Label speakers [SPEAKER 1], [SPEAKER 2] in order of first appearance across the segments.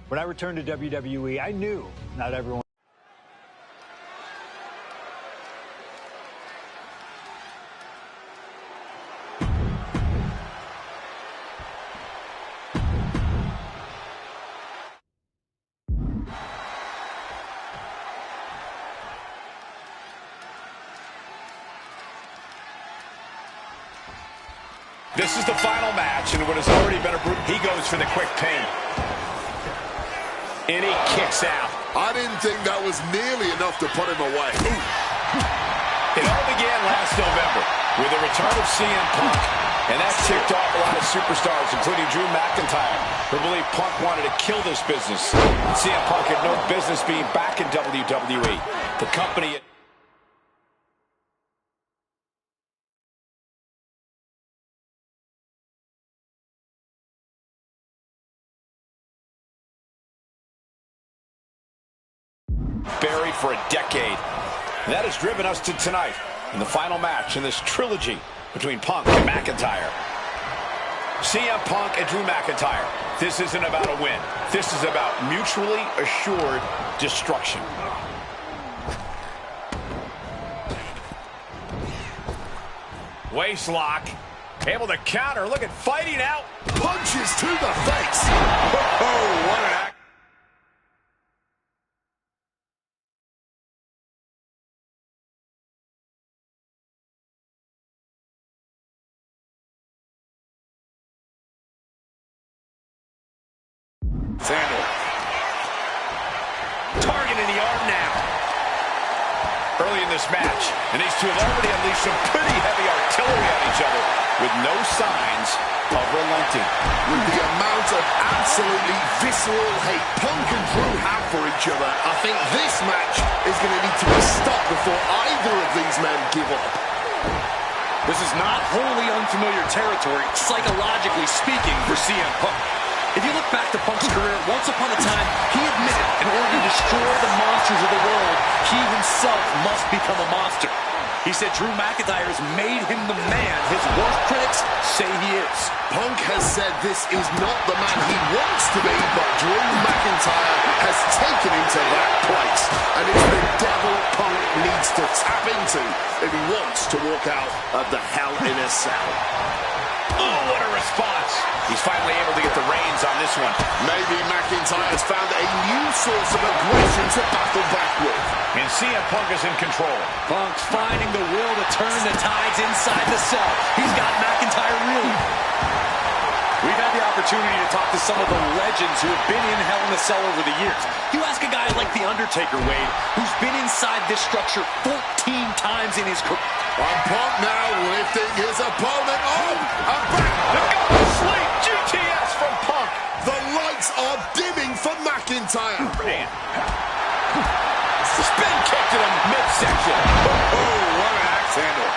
[SPEAKER 1] When I returned to WWE, I knew not everyone.
[SPEAKER 2] This is the final match, and what has already been a brutal. He goes for the quick pin. And he kicks out.
[SPEAKER 3] I didn't think that was nearly enough to put him away.
[SPEAKER 2] It all began last November with the return of CM Punk. And that ticked off a lot of superstars, including Drew McIntyre, who believed Punk wanted to kill this business. CM Punk had no business being back in WWE. The company... buried for a decade. And that has driven us to tonight in the final match in this trilogy between Punk and McIntyre. CM Punk and Drew McIntyre. This isn't about a win. This is about mutually assured destruction. Waist lock. Able to counter. Look at fighting out.
[SPEAKER 3] Punches to the face.
[SPEAKER 2] Oh, what an act. Sandal. Targeting the arm now. Early in this match, and these two have already unleashed some pretty heavy artillery on each other with no signs of relenting.
[SPEAKER 3] With the amount of absolutely visceral hate Punk and Drew have for each other, I think this match is going to need to be stopped before either of these men give up.
[SPEAKER 4] This is not wholly unfamiliar territory, psychologically speaking, for CM Punk. If you look back to Punk's career, once upon a time, he admitted in order to destroy the monsters of the world, he himself must become a monster. He said Drew McIntyre has made him the man his worst critics say he is.
[SPEAKER 3] Punk has said this is not the man he wants to be, but Drew McIntyre has taken him to that place. And it's the devil Punk needs to tap into if he wants to walk out of the Hell in a Cell.
[SPEAKER 2] Oh, what a response. He's finally able to get the reins on this one.
[SPEAKER 3] Maybe McIntyre has found a new source of aggression to battle back with.
[SPEAKER 2] And CM Punk is in control.
[SPEAKER 4] Punk's finding the will to turn the tides inside the cell. He's got McIntyre reeling. We've had the opportunity to talk to some of the legends who have been in Hell in a Cell over the years. You ask a guy like The Undertaker, Wade, who's been inside this structure 14 times in his career.
[SPEAKER 3] And Punk now lifting his opponent up and back.
[SPEAKER 2] The go to sleep. GTS from Punk.
[SPEAKER 3] The lights are dimming for McIntyre.
[SPEAKER 2] Man. Spin kick to the midsection.
[SPEAKER 3] Oh, what an axe handle.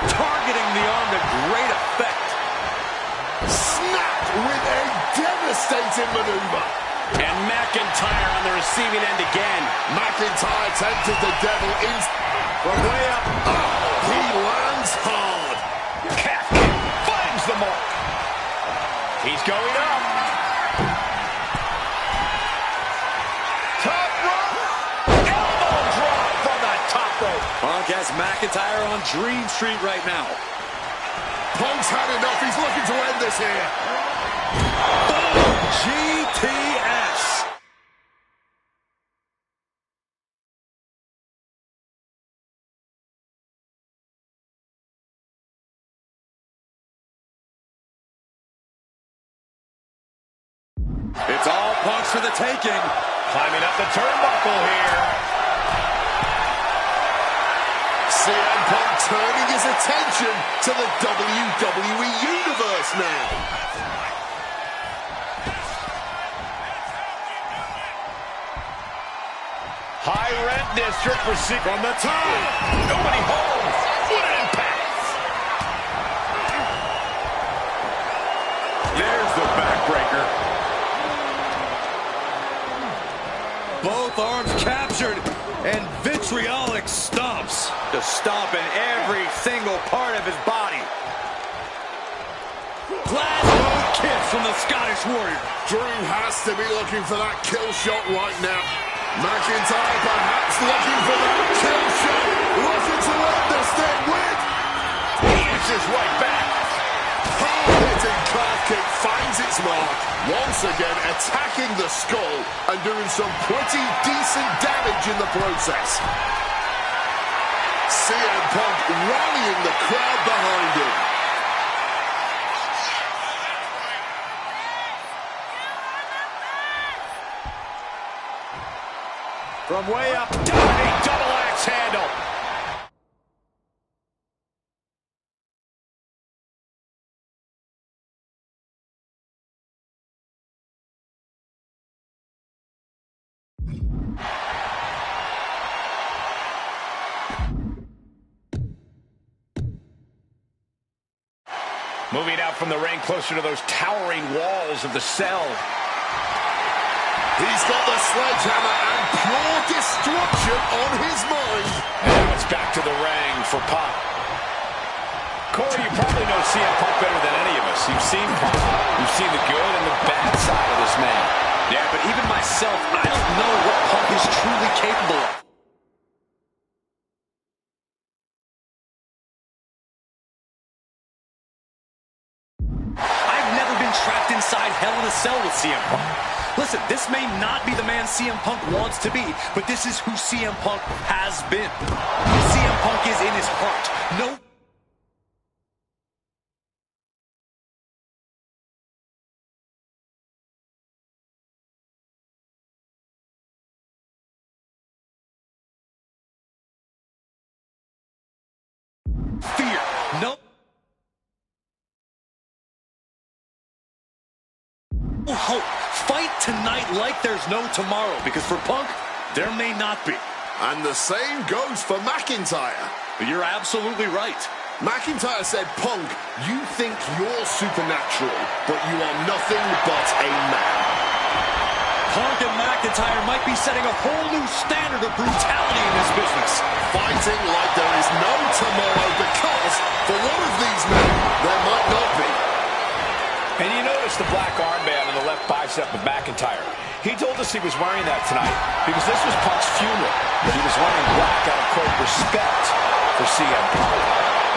[SPEAKER 4] Targeting the arm to great effect.
[SPEAKER 3] Snapped with a devastating maneuver.
[SPEAKER 2] And McIntyre on the receiving end again.
[SPEAKER 3] McIntyre tempted the devil in from way up. Oh, he lands hard.
[SPEAKER 4] has McIntyre on Dream Street right now.
[SPEAKER 3] Punk's had enough. He's looking to end this here.
[SPEAKER 4] GTS. It's all Punk's for the taking.
[SPEAKER 2] Climbing up the turnbuckle here.
[SPEAKER 3] CM Punk turning his attention to the WWE Universe now.
[SPEAKER 2] High rent district for from the top. Nobody holds. What an impact.
[SPEAKER 4] There's the backbreaker. Both arms captured, and vitriolic stomps. Just stomping every single part of his body. Glasgow kiss from the Scottish Warrior.
[SPEAKER 3] Drew has to be looking for that kill shot right now. McIntyre perhaps looking for that kill shot. Looking to end this thing with.
[SPEAKER 2] He inches right back.
[SPEAKER 3] Hard-hitting calf kick finds its mark. Once again attacking the skull and doing some pretty decent damage in the process. CM Punk rallying the crowd behind him.
[SPEAKER 2] From way up, diving double axe handle. Moving out from the ring closer to those towering walls of the cell.
[SPEAKER 3] He's got the sledgehammer and pure destruction on his mind.
[SPEAKER 2] Now it's back to the ring for Punk. Corey, you probably know CM Punk better than any of us. You've seen Punk. You've seen the good and the bad side of this man.
[SPEAKER 4] Yeah, but even myself, I don't know what Punk is truly capable of. I've never been trapped inside Hell in a Cell with CM Punk. Listen, this may not be the man CM Punk wants to be, but this is who CM Punk has been. CM Punk is in his heart. No. Fear. No. Hope. Fight tonight like there's no tomorrow, because for Punk, there may not be.
[SPEAKER 3] And the same goes for McIntyre.
[SPEAKER 4] You're absolutely right.
[SPEAKER 3] McIntyre said, Punk, you think you're supernatural, but you are nothing but a man.
[SPEAKER 4] Punk and McIntyre might be setting a whole new standard of brutality in this business.
[SPEAKER 3] Fighting like there is no tomorrow, because for one of these men, there might not be.
[SPEAKER 2] And you notice the black armband on the left bicep of McIntyre. He told us he was wearing that tonight because this was Punk's funeral. He was wearing black out of, quote, respect for CM Punk.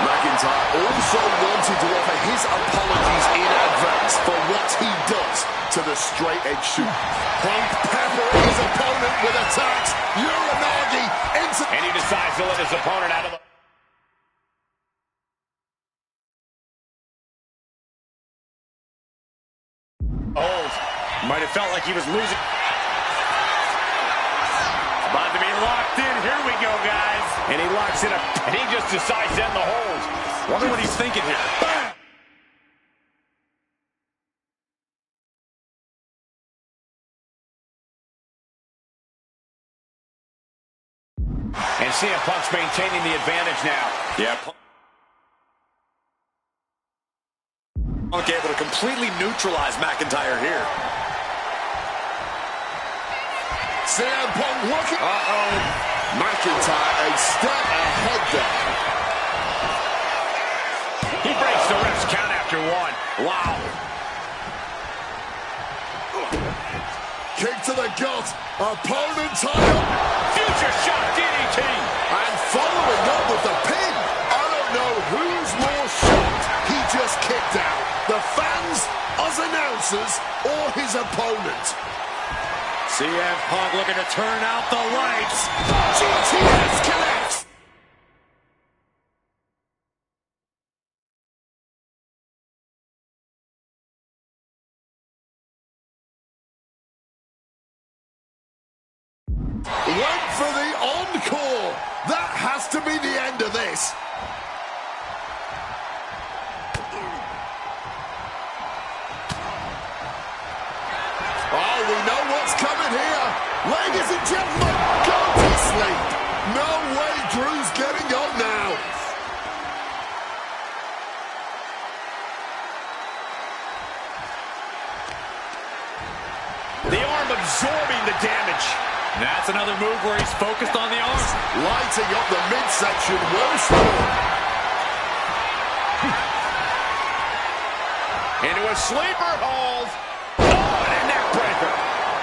[SPEAKER 3] McIntyre also wanted to offer his apologies in advance for what he does to the straight-edge shooter. Punk peppering his opponent with attacks. Uranagi into...
[SPEAKER 2] And he decides to let his opponent out of the...
[SPEAKER 4] Might have felt like he was losing. About to be locked in. Here we go, guys.
[SPEAKER 2] And he locks in and he just decides to end the hold.
[SPEAKER 4] Wonder what he's thinking here. Bam!
[SPEAKER 2] And CM Punk's maintaining the advantage now.
[SPEAKER 4] Yeah. Punk able to completely neutralize McIntyre here.
[SPEAKER 3] CM Punk looking. McIntyre a step ahead there.
[SPEAKER 2] He breaks the ref's count after one. Wow.
[SPEAKER 3] Kick to the gut. Opponent title.
[SPEAKER 2] Future shot DDT.
[SPEAKER 3] And following up with announcers or his opponent.
[SPEAKER 4] CM Punk looking to turn out the lights.
[SPEAKER 3] GTS connects. Went for the encore. That has to be the end of this. Oh, we know what's coming here. Ladies and gentlemen, go to sleep. No way Drew's getting up now.
[SPEAKER 2] The arm absorbing the damage.
[SPEAKER 4] That's another move where he's focused on the arm.
[SPEAKER 3] Lighting up the midsection once more.
[SPEAKER 2] Into a sleeper hold. Oh, and a neck breaker.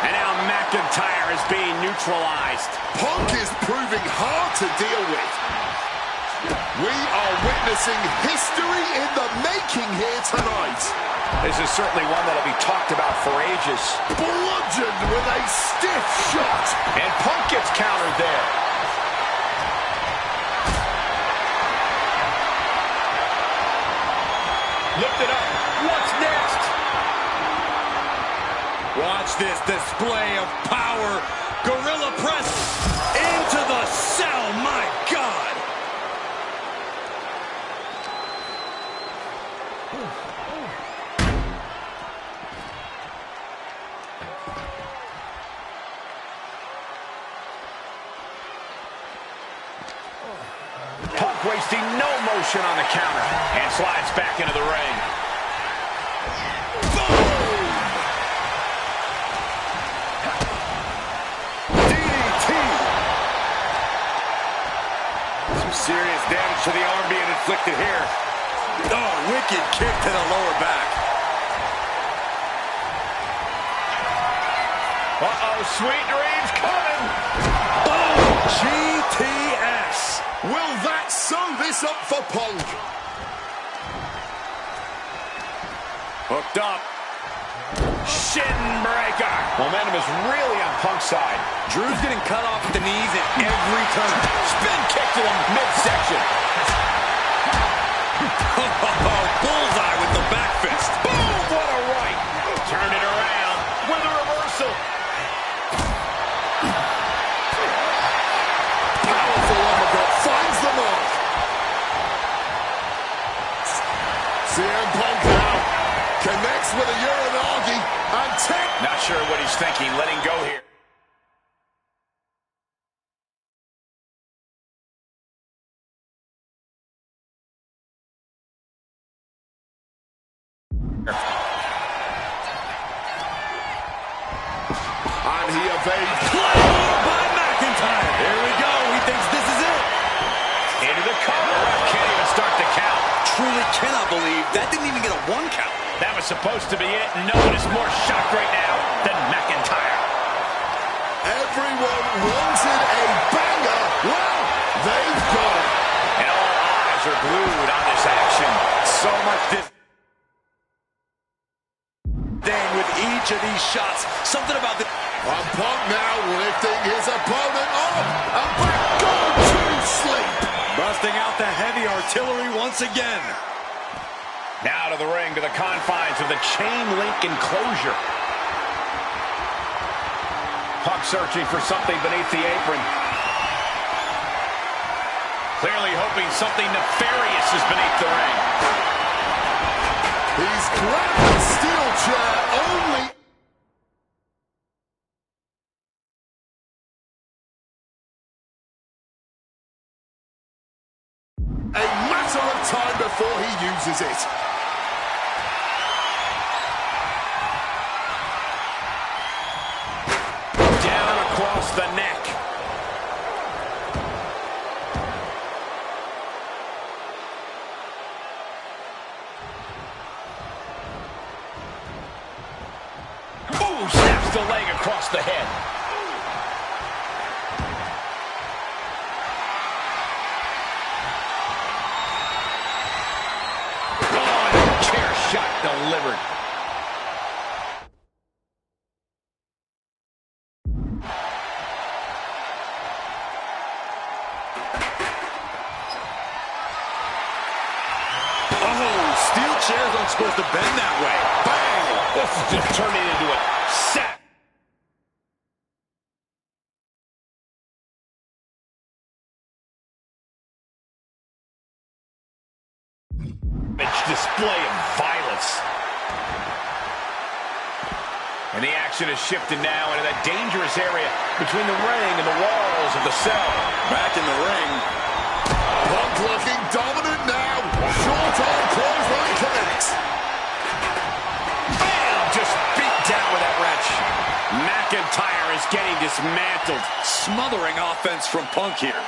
[SPEAKER 2] And now McIntyre is being neutralized.
[SPEAKER 3] Punk is proving hard to deal with. We are witnessing history in the making here tonight.
[SPEAKER 2] This is certainly one that'll be talked about for ages.
[SPEAKER 3] Bludgeoned with a stiff shot.
[SPEAKER 2] And Punk gets countered there. Lifted up. What's next?
[SPEAKER 4] Watch this display of power. Gorilla press into the cell. My God.
[SPEAKER 2] Punk wasting no motion on the counter and slides back into the ring.
[SPEAKER 3] Boom! DDT!
[SPEAKER 4] Some serious damage to the arm being inflicted here. Oh, wicked kick to the lower back.
[SPEAKER 2] Uh-oh, sweet dreams coming.
[SPEAKER 4] Boom! GTS.
[SPEAKER 3] Will that sew this up for Punk?
[SPEAKER 2] Hooked up. Shin breaker. Momentum is really on Punk's side.
[SPEAKER 4] Drew's getting cut off at the knees at every turn.
[SPEAKER 2] Spin kick to the midsection.
[SPEAKER 4] Bullseye with the back fist.
[SPEAKER 2] Boom! What a right. Turn it around with a reversal.
[SPEAKER 3] Powerful uppercut finds the mark. CM Punk now connects with a Uranagi and
[SPEAKER 2] Not sure what he's thinking, letting go here.
[SPEAKER 3] and he evades.
[SPEAKER 4] By McIntyre. Here we go. He thinks this is it.
[SPEAKER 2] Into the cover. Can't even start the count.
[SPEAKER 4] Truly cannot believe that didn't even get a 1 count.
[SPEAKER 2] That was supposed to be it. No one is more shocked right now than McIntyre.
[SPEAKER 3] Everyone wanted a banger. Well, they've got it.
[SPEAKER 2] And all eyes are glued on this action.
[SPEAKER 4] So much with each of these shots. Something about the...
[SPEAKER 3] And Punk now lifting his opponent up and back going to sleep.
[SPEAKER 4] Busting out the heavy artillery once again.
[SPEAKER 2] Now to the ring, to the confines of the chain link enclosure. Punk searching for something beneath the apron. Clearly hoping something nefarious is beneath the ring.
[SPEAKER 3] He's grabbed the steel chair only. A matter of time before he uses it.
[SPEAKER 2] Down across the neck. Ooh, snaps the leg across the head. Oh, and a chair shot delivered.
[SPEAKER 4] chairs aren't supposed to bend that way.
[SPEAKER 2] Bang! This is just turning into a set. Display of violence. And the action is shifted now into that dangerous area between the ring and the walls of the cell.
[SPEAKER 4] Back in the ring.
[SPEAKER 3] Punk looking dominant now. Short arm clothesline connects.
[SPEAKER 2] Bam! Just beat down with that wrench. McIntyre is getting dismantled.
[SPEAKER 4] Smothering offense from Punk here.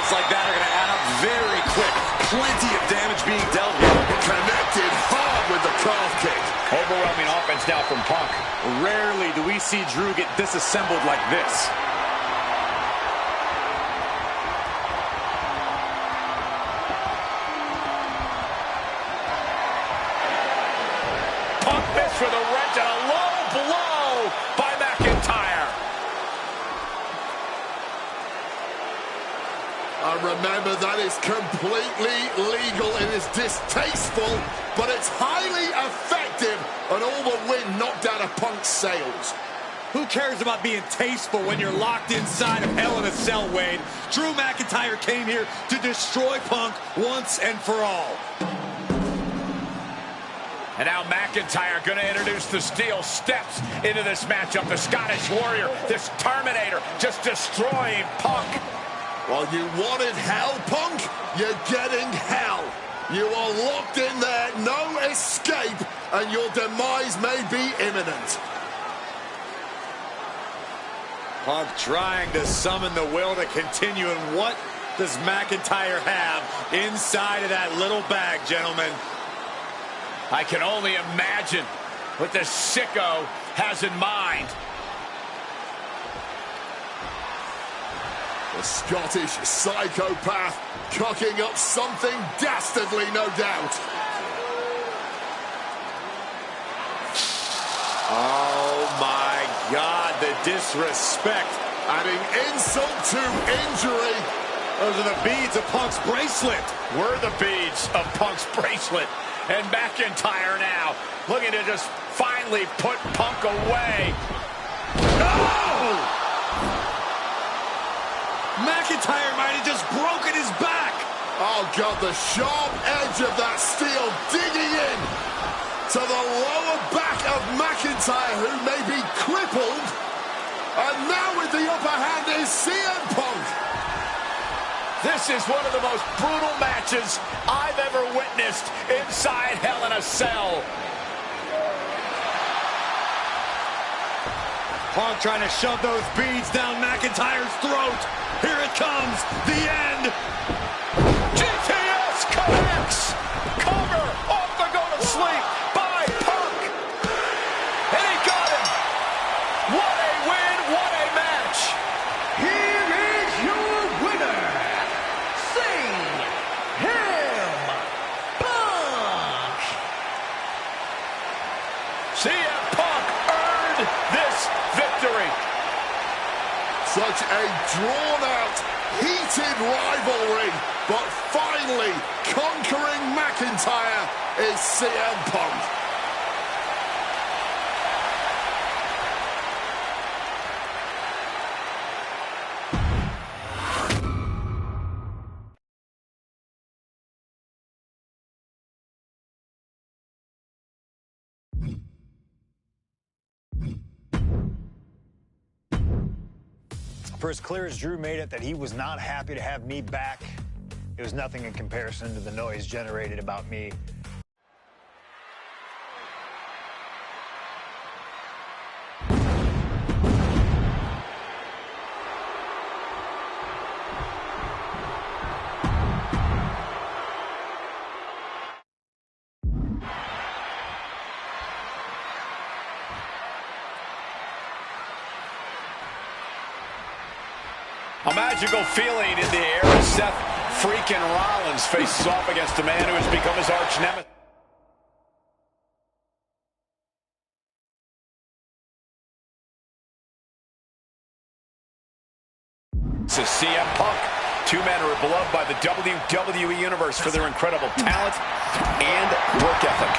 [SPEAKER 4] Like that are going to add up very quick. Plenty of damage being dealt here.
[SPEAKER 3] Connected hard with the calf kick.
[SPEAKER 2] Overwhelming offense now from Punk.
[SPEAKER 4] Rarely do we see Drew get disassembled like this.
[SPEAKER 2] Punk missed with a wrench and a low blow by McIntyre.
[SPEAKER 3] And remember, that is completely legal. It is distasteful, but it's highly effective. And all the wind knocked out of Punk's sails.
[SPEAKER 4] Who cares about being tasteful when you're locked inside of Hell in a Cell, Wade? Drew McIntyre came here to destroy Punk once and for all.
[SPEAKER 2] And now McIntyre going to introduce the steel steps into this matchup. The Scottish Warrior, this Terminator, just destroying Punk.
[SPEAKER 3] Well, you wanted hell, Punk? You're getting hell. You are locked in there, no escape, and your demise may be imminent.
[SPEAKER 4] Punk trying to summon the will to continue, and what does McIntyre have inside of that little bag, gentlemen?
[SPEAKER 2] I can only imagine what the sicko has in mind.
[SPEAKER 3] The Scottish psychopath cocking up something dastardly, no doubt.
[SPEAKER 4] Oh my God, the disrespect.
[SPEAKER 3] Adding insult to injury.
[SPEAKER 4] Those are the beads of Punk's bracelet.
[SPEAKER 2] Were the beads of Punk's bracelet. And McIntyre now looking to just finally put Punk away.
[SPEAKER 3] No!
[SPEAKER 4] McIntyre might have just broken his back.
[SPEAKER 3] Oh, God, the sharp edge of that steel digging in to the lower back of McIntyre, who may be crippled. And now with the upper hand is CM Punk.
[SPEAKER 2] This is one of the most brutal matches I've ever witnessed inside Hell in a Cell.
[SPEAKER 4] Punk trying to shove those beads down McIntyre's throat. Here it comes, the end.
[SPEAKER 2] GTS connects. Cover off the go to sleep by Punk. And he got him. What a win, what a match.
[SPEAKER 5] Here is your winner, CM Punk.
[SPEAKER 2] CM Punk earned this victory.
[SPEAKER 3] Such a drawn-out, heated rivalry, but finally conquering McIntyre is CM Punk.
[SPEAKER 1] For as clear as Drew made it that he was not happy to have me back, it was nothing in comparison to the noise generated about me.
[SPEAKER 2] A magical feeling in the air as Seth freaking Rollins faces off against a man who has become his arch nemesis. This is CM Punk. Two men who are beloved by the WWE Universe for their incredible talent and work ethic.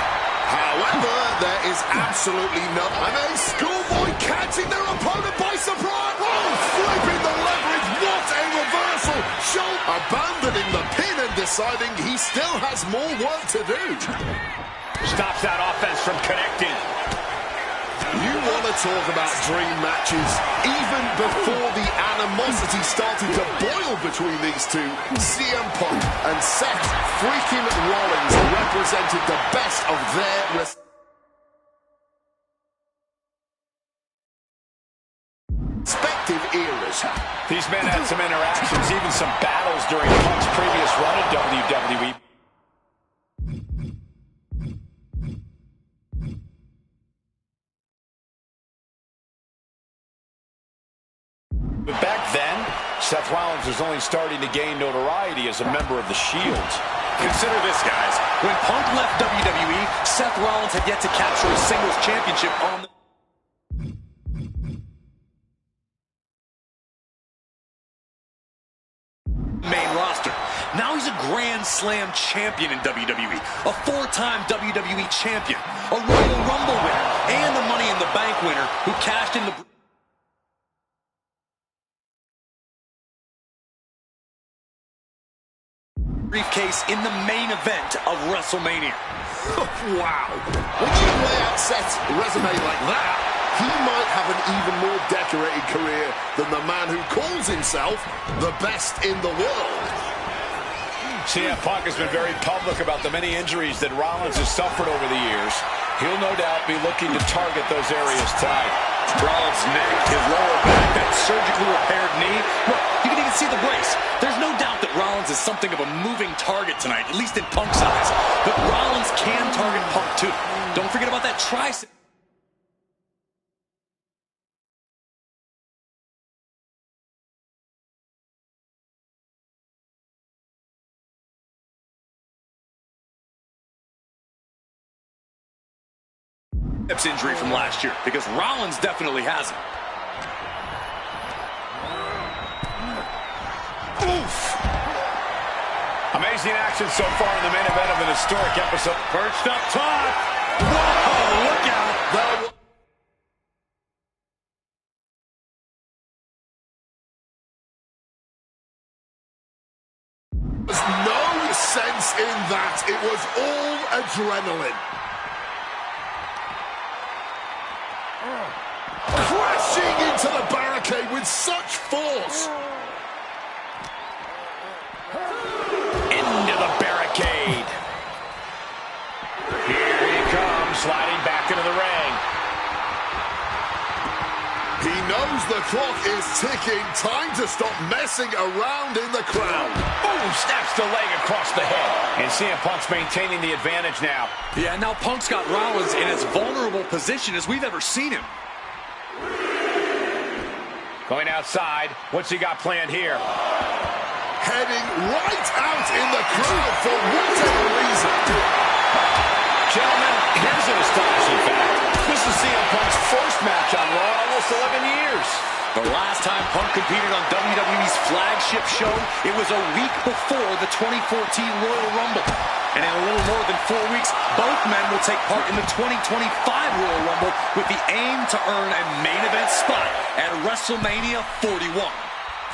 [SPEAKER 3] However, there is absolutely no... And a schoolboy catching their opponent by surprise. Oh, flipping the leverage. What a reversal. Show abandoning the pin and deciding he still has more work to do.
[SPEAKER 2] Stops that offense from connecting.
[SPEAKER 3] You want to talk about dream matches. Even before the animosity started to boil between these two, CM Punk and Seth freaking Rollins represented the best of their respective eras.
[SPEAKER 2] These men had some interactions, even some battles during Punk's previous run at WWE. But back then, Seth Rollins was only starting to gain notoriety as a member of the Shield.
[SPEAKER 4] Consider this, guys. When Punk left WWE, Seth Rollins had yet to capture a singles championship on the main roster. Now he's a Grand Slam champion in WWE, a four-time WWE champion, a Royal Rumble winner, and a Money in the Bank winner who cashed in the briefcase in the main event of WrestleMania.
[SPEAKER 3] Wow. When you lay out Seth's resume like that, he might have an even more decorated career than the man who calls himself the best in the world.
[SPEAKER 2] CM Punk has been very public about the many injuries that Rollins has suffered over the years. He'll no doubt be looking to target those areas tonight.
[SPEAKER 4] Rollins' neck, his lower back, that surgically repaired knee. Look, you can even see the brace. There's no doubt that Rollins is something of a moving target tonight, at least in Punk's eyes. But Rollins can target Punk too. Don't forget about that tricep. Injury from last year, because Rollins definitely has it.
[SPEAKER 2] Oof! Amazing action so far in the main event of an historic episode.
[SPEAKER 4] Perched up top. Whoa, look out.
[SPEAKER 3] There's no sense in that. It was all adrenaline. Crashing into the barricade with such force.
[SPEAKER 2] Into the barricade. Here he comes, sliding back into the ring.
[SPEAKER 3] He knows the clock is ticking. Time to stop messing around in the crowd.
[SPEAKER 2] Boom! Snaps the leg across the head. And CM Punk's maintaining the advantage now.
[SPEAKER 4] Yeah, now Punk's got Rollins in as vulnerable position as we've ever seen him.
[SPEAKER 2] Going outside. What's he got planned here?
[SPEAKER 3] Heading right out in the crowd for whatever reason.
[SPEAKER 2] Gentlemen, here's an astonishing fact. This is CM Punk's first match on Raw in almost 11 years.
[SPEAKER 4] The last time Punk competed on WWE's flagship show, it was a week before the 2014 Royal Rumble. And in a little more than 4 weeks, both men will take part in the 2025 Royal Rumble with the aim to earn a main event spot at WrestleMania 41.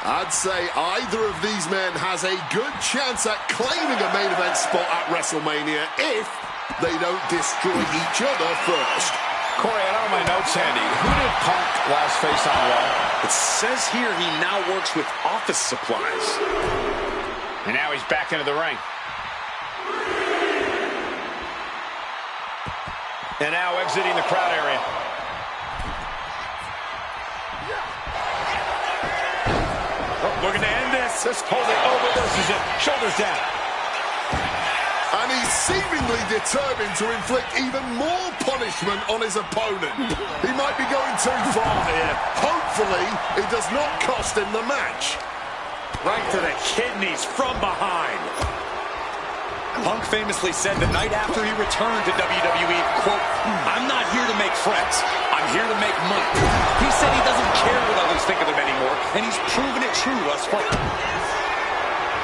[SPEAKER 3] I'd say either of these men has a good chance at claiming a main event spot at WrestleMania if they don't destroy each other first.
[SPEAKER 2] Corey, I don't have my notes handy. Who did Punk last face on Raw?
[SPEAKER 4] It says here he now works with office supplies.
[SPEAKER 2] And now he's back into the ring. And now exiting the crowd area. Oh, looking to end this. Just hold it over. This is it. Shoulders down.
[SPEAKER 3] And he's seemingly determined to inflict even more punishment on his opponent. He might be going too far here. Hopefully, it does not cost him the match.
[SPEAKER 4] right to the kidneys from behind. Punk famously said the night after he returned to WWE, quote, "I'm not here to make friends. I'm here to make money." He said he doesn't care what others think of him anymore, and he's proven it true thus far.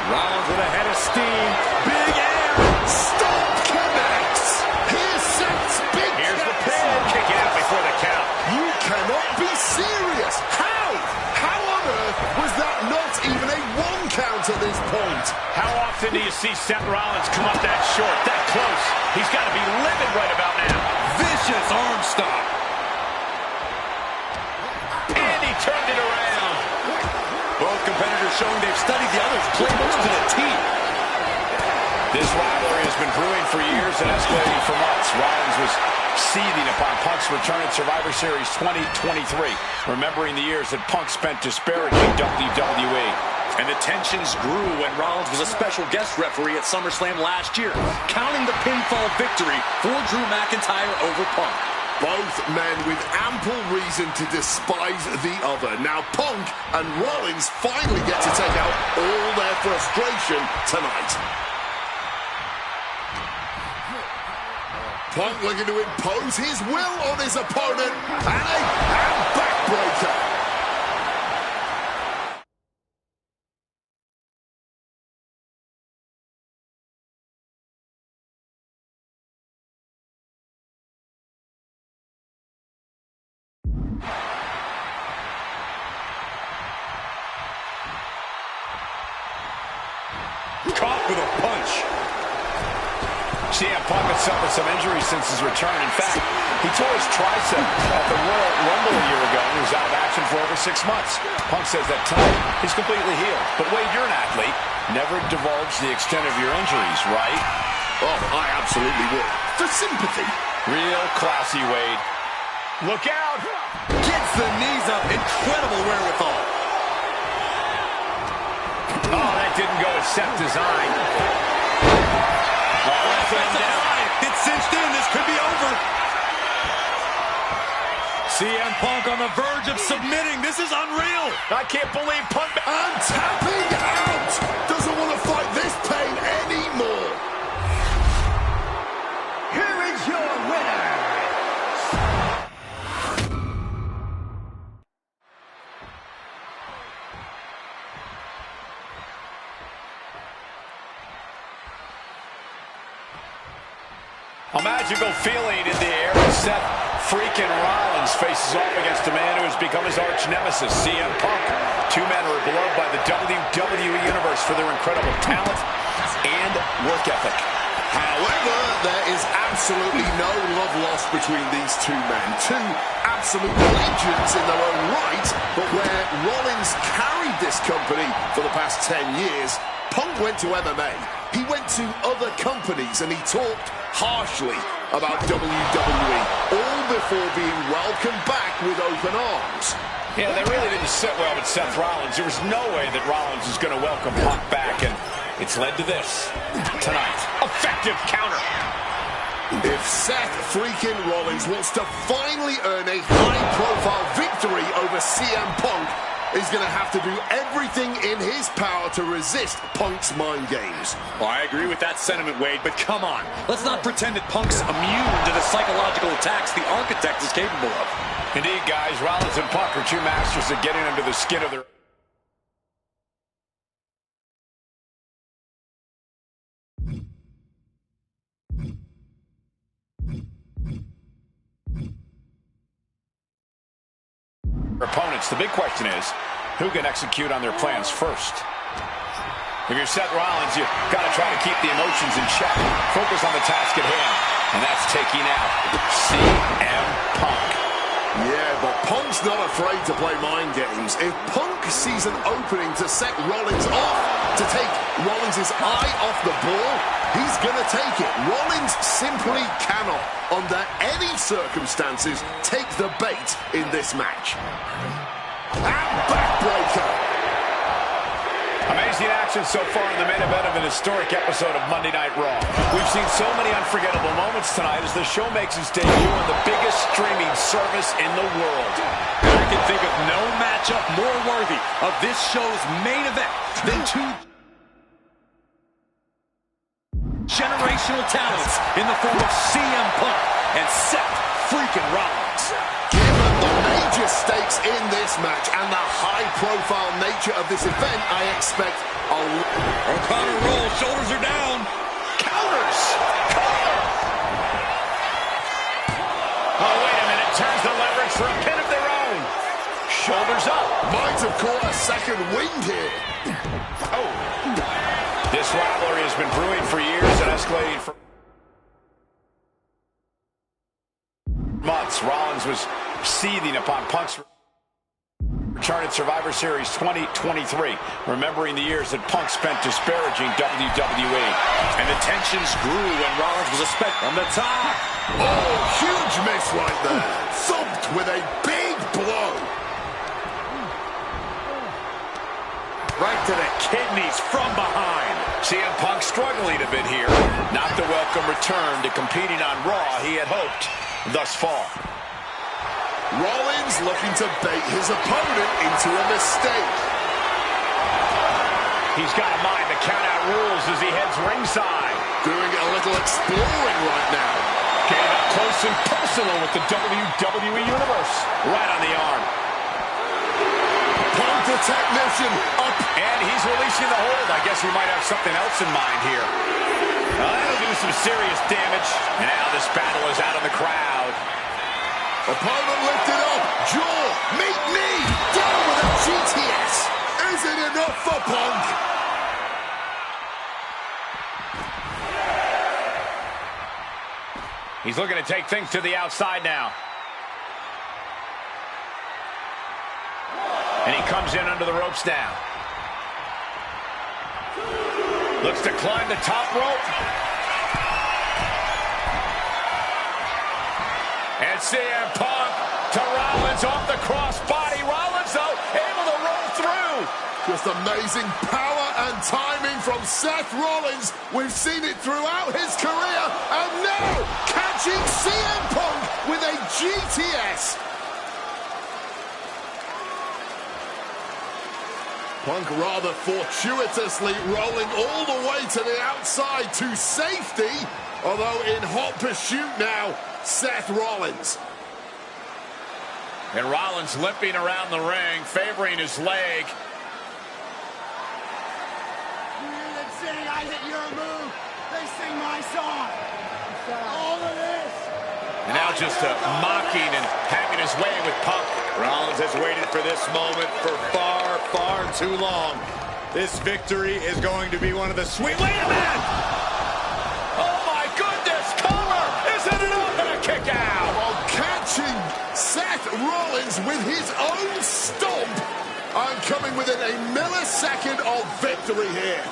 [SPEAKER 4] Rollins with a head of steam. Big air.
[SPEAKER 3] Stop connects. Here's Seth's big
[SPEAKER 2] Here's the pin. Kicking out before the count.
[SPEAKER 3] You cannot be serious. How? How on earth was that not even a 1 count at this point?
[SPEAKER 2] How often do you see Seth Rollins come up that short, that close? He's got to be livid right about now.
[SPEAKER 4] Vicious arm stomp.
[SPEAKER 2] And he turned it around.
[SPEAKER 4] Both competitors showing they've studied the other's playbooks to the T.
[SPEAKER 2] This rivalry has been brewing for years and escalating for months. Rollins was seething upon Punk's return at Survivor Series 2023, remembering the years that Punk spent disparaging WWE.
[SPEAKER 4] And the tensions grew when Rollins was a special guest referee at SummerSlam last year, counting the pinfall victory for Drew McIntyre over Punk.
[SPEAKER 3] Both men with ample reason to despise the other. Now Punk and Rollins finally get to take out all their frustration tonight. Punk looking to impose his will on his opponent, and a backbreaker.
[SPEAKER 4] Caught with a punch.
[SPEAKER 2] CM Punk has suffered some injuries since his return. In fact, he tore his tricep at the Royal Rumble a year ago and was out of action for over 6 months. Punk says that tonight he's completely healed. But Wade, you're an athlete. Never divulge the extent of your injuries, right?
[SPEAKER 3] Oh, I absolutely would. For sympathy.
[SPEAKER 2] Real classy, Wade. Look out!
[SPEAKER 4] Gets the knees up. Incredible wherewithal.
[SPEAKER 2] Oh, that didn't go as Seth designed.
[SPEAKER 4] It's cinched in. This could be over. CM Punk on the verge of submitting. This is unreal.
[SPEAKER 2] I can't believe Punk...
[SPEAKER 3] And tapping out. Doesn't want to fight this pain anymore.
[SPEAKER 5] Here is your winner.
[SPEAKER 2] A magical feeling in the air as Seth freaking Rollins faces off against a man who has become his arch nemesis, CM Punk. Two men who are beloved by the WWE Universe for their incredible talent and work ethic.
[SPEAKER 3] However, there is absolutely no love lost between these two men. Two absolute legends in their own right, but where Rollins carried this company for the past 10 years, Punk went to MMA. He went to other companies and he talked harshly about WWE, all before being welcomed back with open arms.
[SPEAKER 2] Yeah, they really didn't sit well with Seth Rollins. There was no way that Rollins was going to welcome Punk back, and it's led to this tonight. Effective counter.
[SPEAKER 3] If Seth freaking Rollins wants to finally earn a high-profile victory over CM Punk, he's going to have to do everything in his power to resist Punk's mind games.
[SPEAKER 4] Well, I agree with that sentiment, Wade, but come on. Let's not pretend that Punk's immune to the psychological attacks the Architect is capable of.
[SPEAKER 2] Indeed, guys, Rollins and Punk are two masters at getting under the skin of their... opponents. The big question is, who can execute on their plans first? If you're Seth Rollins, you've got to try to keep the emotions in check. Focus on the task at hand, and that's taking out CM Punk.
[SPEAKER 3] Yeah, but Punk's not afraid to play mind games. If Punk sees an opening to set Rollins off, to take Rollins' eye off the ball, he's going to take it. Rollins simply cannot, under any circumstances, take the bait in this match. And backbreaker.
[SPEAKER 2] Amazing action so far in the main event of an historic episode of Monday Night Raw. We've seen so many unforgettable moments tonight as the show makes its debut on the biggest streaming service in the world.
[SPEAKER 4] And I can think of no matchup more worthy of this show's main event than two generational talents in the form of CM Punk and Seth freaking Rollins.
[SPEAKER 3] Given the major stakes in this match and the high-profile nature of this event, I expect a...
[SPEAKER 4] O'Connor rolls, shoulders are down.
[SPEAKER 2] Counters! Cover! Oh, wait a minute. Turns the leverage for a pin of their own. Shoulders up.
[SPEAKER 3] Might have caught a second wind here.
[SPEAKER 2] Oh. This rivalry has been brewing for years and escalating for months. Rollins was seething upon Punk's return at Survivor Series 2023, remembering the years that Punk spent disparaging WWE.
[SPEAKER 4] And the tensions grew when Rollins was expected from the top.
[SPEAKER 3] Oh, huge miss right there. Thumped with a big blow.
[SPEAKER 4] Right to the kidneys from behind.
[SPEAKER 2] CM Punk struggling a bit here. Not the welcome return to competing on Raw he had hoped thus far.
[SPEAKER 3] Rollins looking to bait his opponent into a mistake.
[SPEAKER 2] He's got to mind the count-out rules as he heads ringside.
[SPEAKER 3] Doing a little exploring right now.
[SPEAKER 2] Getting up close and personal with the WWE Universe. Right on the arm.
[SPEAKER 3] Punk the technician up.
[SPEAKER 2] And he's releasing the hold. I guess he might have something else in mind here. That'll do some serious damage. And now this battle is out of the crowd.
[SPEAKER 3] Opponent lifted up. Jaw. Meet knee. Down with a GTS. Is it enough for Punk?
[SPEAKER 2] He's looking to take things to the outside now. And he comes in under the ropes now. Looks to climb the top rope. And CM Punk to Rollins off the crossbody. Rollins, though, able to roll through.
[SPEAKER 3] Just amazing power and timing from Seth Rollins. We've seen it throughout his career. And now, catching CM Punk with a GTS. Punk rather fortuitously rolling all the way to the outside to safety. Although in hot pursuit now, Seth Rollins.
[SPEAKER 2] And Rollins limping around the ring, favoring his leg.
[SPEAKER 5] You sing, I hit your move. They sing my song. All of this.
[SPEAKER 2] And now just mocking and having his way with Punk.
[SPEAKER 4] Rollins has waited for this moment for far, far too long. This victory is going to be one of the sweet... Wait a minute!
[SPEAKER 2] Oh my goodness! Cover! Isn't it up? And a kick out!
[SPEAKER 3] While catching Seth Rollins with his own stomp. I'm coming within a millisecond of victory here.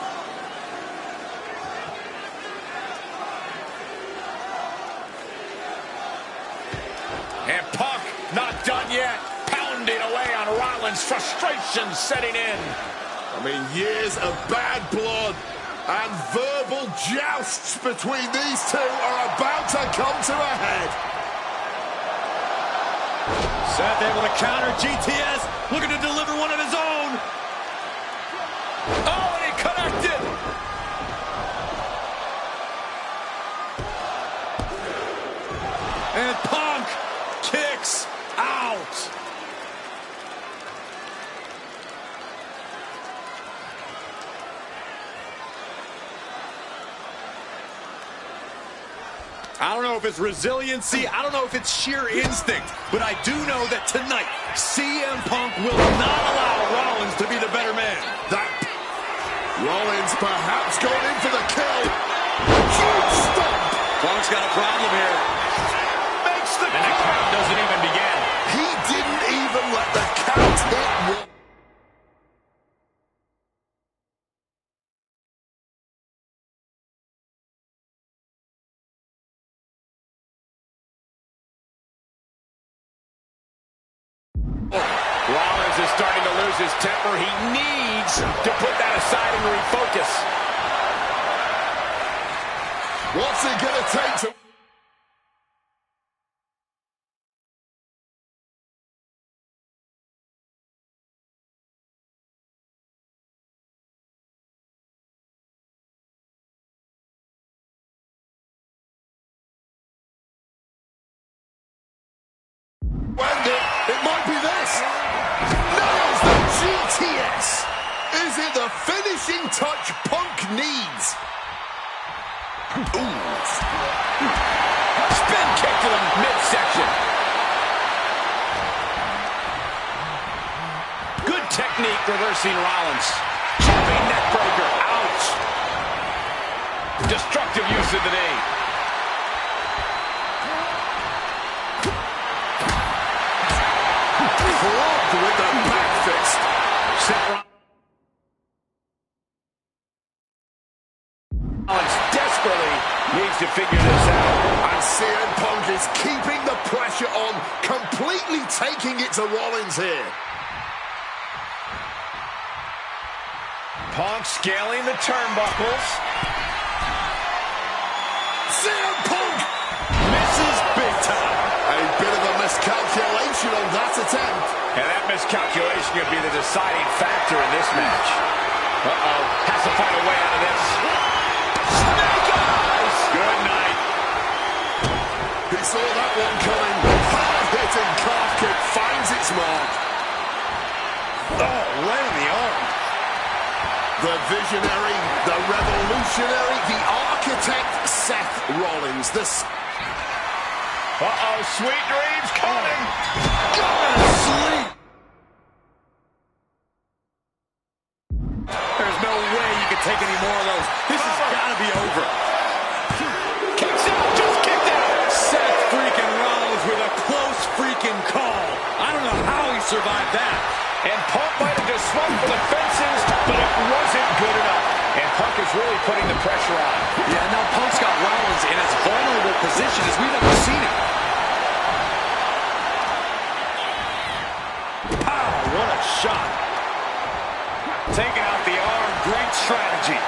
[SPEAKER 2] And Punk not done yet. Pounding away on Rollins. Frustration setting in.
[SPEAKER 3] I mean, years of bad blood and verbal jousts between these two are about to come to a head.
[SPEAKER 4] Seth able to counter GTS, looking to deliver one of his own.
[SPEAKER 2] Oh, and he connected.
[SPEAKER 4] And Punk kicks out. I don't know if it's resiliency, I don't know if it's sheer instinct, but I do know that tonight, CM Punk will not allow Rollins to be the better man.
[SPEAKER 3] That Rollins perhaps going in for the kill. Huge stomp.
[SPEAKER 4] Punk's got a problem here.
[SPEAKER 2] Makes the and the count doesn't even begin.
[SPEAKER 3] He didn't even let the count hit.
[SPEAKER 2] Rollins is starting to lose his temper. He needs to put that aside and refocus.
[SPEAKER 3] What's it going to take to... touch Punk needs. Ooh.
[SPEAKER 2] Spin kick to the midsection. Good technique reversing Rollins. Jumping neck breaker. Ouch. Destructive use of the knee.
[SPEAKER 3] Clubbed with the back fist.
[SPEAKER 2] Rollins desperately needs to figure this out.
[SPEAKER 3] And CM Punk is keeping the pressure on, completely taking it to Rollins here.
[SPEAKER 2] Punk scaling the turnbuckles.
[SPEAKER 3] CM Punk
[SPEAKER 2] Misses big time.
[SPEAKER 3] a bit of a miscalculation on that attempt.
[SPEAKER 2] And that miscalculation could be the deciding factor in this match. Uh-oh. Has to find a way out of this. Snake eyes! Good night.
[SPEAKER 3] He saw that one coming. Hard-hitting calf kick finds its mark.
[SPEAKER 2] Oh, right in the arm.
[SPEAKER 3] The visionary, the revolutionary, the architect, Seth Rollins.
[SPEAKER 2] Uh-oh, sweet dreams coming. Going to sleep.
[SPEAKER 4] There's no way you can take any more of those. This has got to be over.
[SPEAKER 2] Kicks out, just kicked out.
[SPEAKER 4] Seth freaking Rollins with a close freaking call. I don't know how he survived that.
[SPEAKER 2] And Punk might have just swung for the fences, but it wasn't good enough. And Punk is really putting the pressure on.
[SPEAKER 4] Yeah, now Punk's got Rollins in as vulnerable position as we've ever seen it.
[SPEAKER 2] Pow, what a shot. Taking out the arm, great strategy.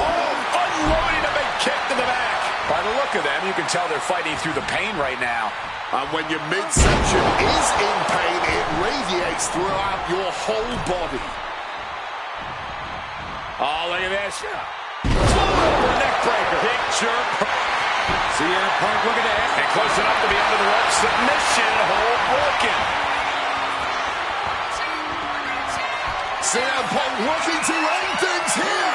[SPEAKER 2] Oh, unloading a big kick to the back. By the look of them, you can tell they're fighting through the pain right now.
[SPEAKER 3] And when your midsection is in pain, it radiates throughout your whole body.
[SPEAKER 2] Oh, look at this. Over neck breaker. Picture.
[SPEAKER 4] CM Punk looking to hit.
[SPEAKER 2] And close enough to be under the rope. Submission hold broken.
[SPEAKER 3] CM Punk looking to end things here.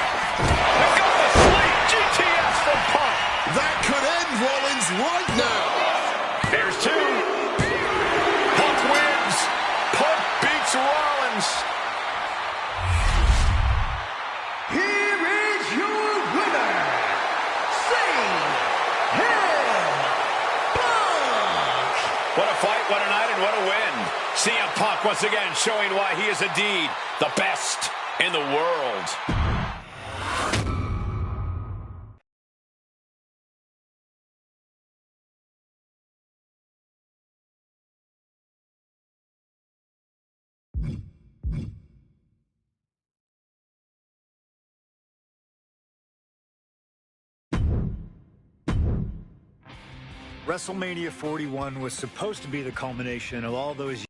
[SPEAKER 2] They got the sleep. GTS from Punk.
[SPEAKER 3] That could end Rollins right now.
[SPEAKER 2] There's two. Punk wins. Punk beats Rollins.
[SPEAKER 5] Here is your winner, CM Punk.
[SPEAKER 2] What a fight, what a night, and what a win. CM Punk once again showing why he is indeed the best in the world.
[SPEAKER 1] WrestleMania 41 was supposed to be the culmination of all those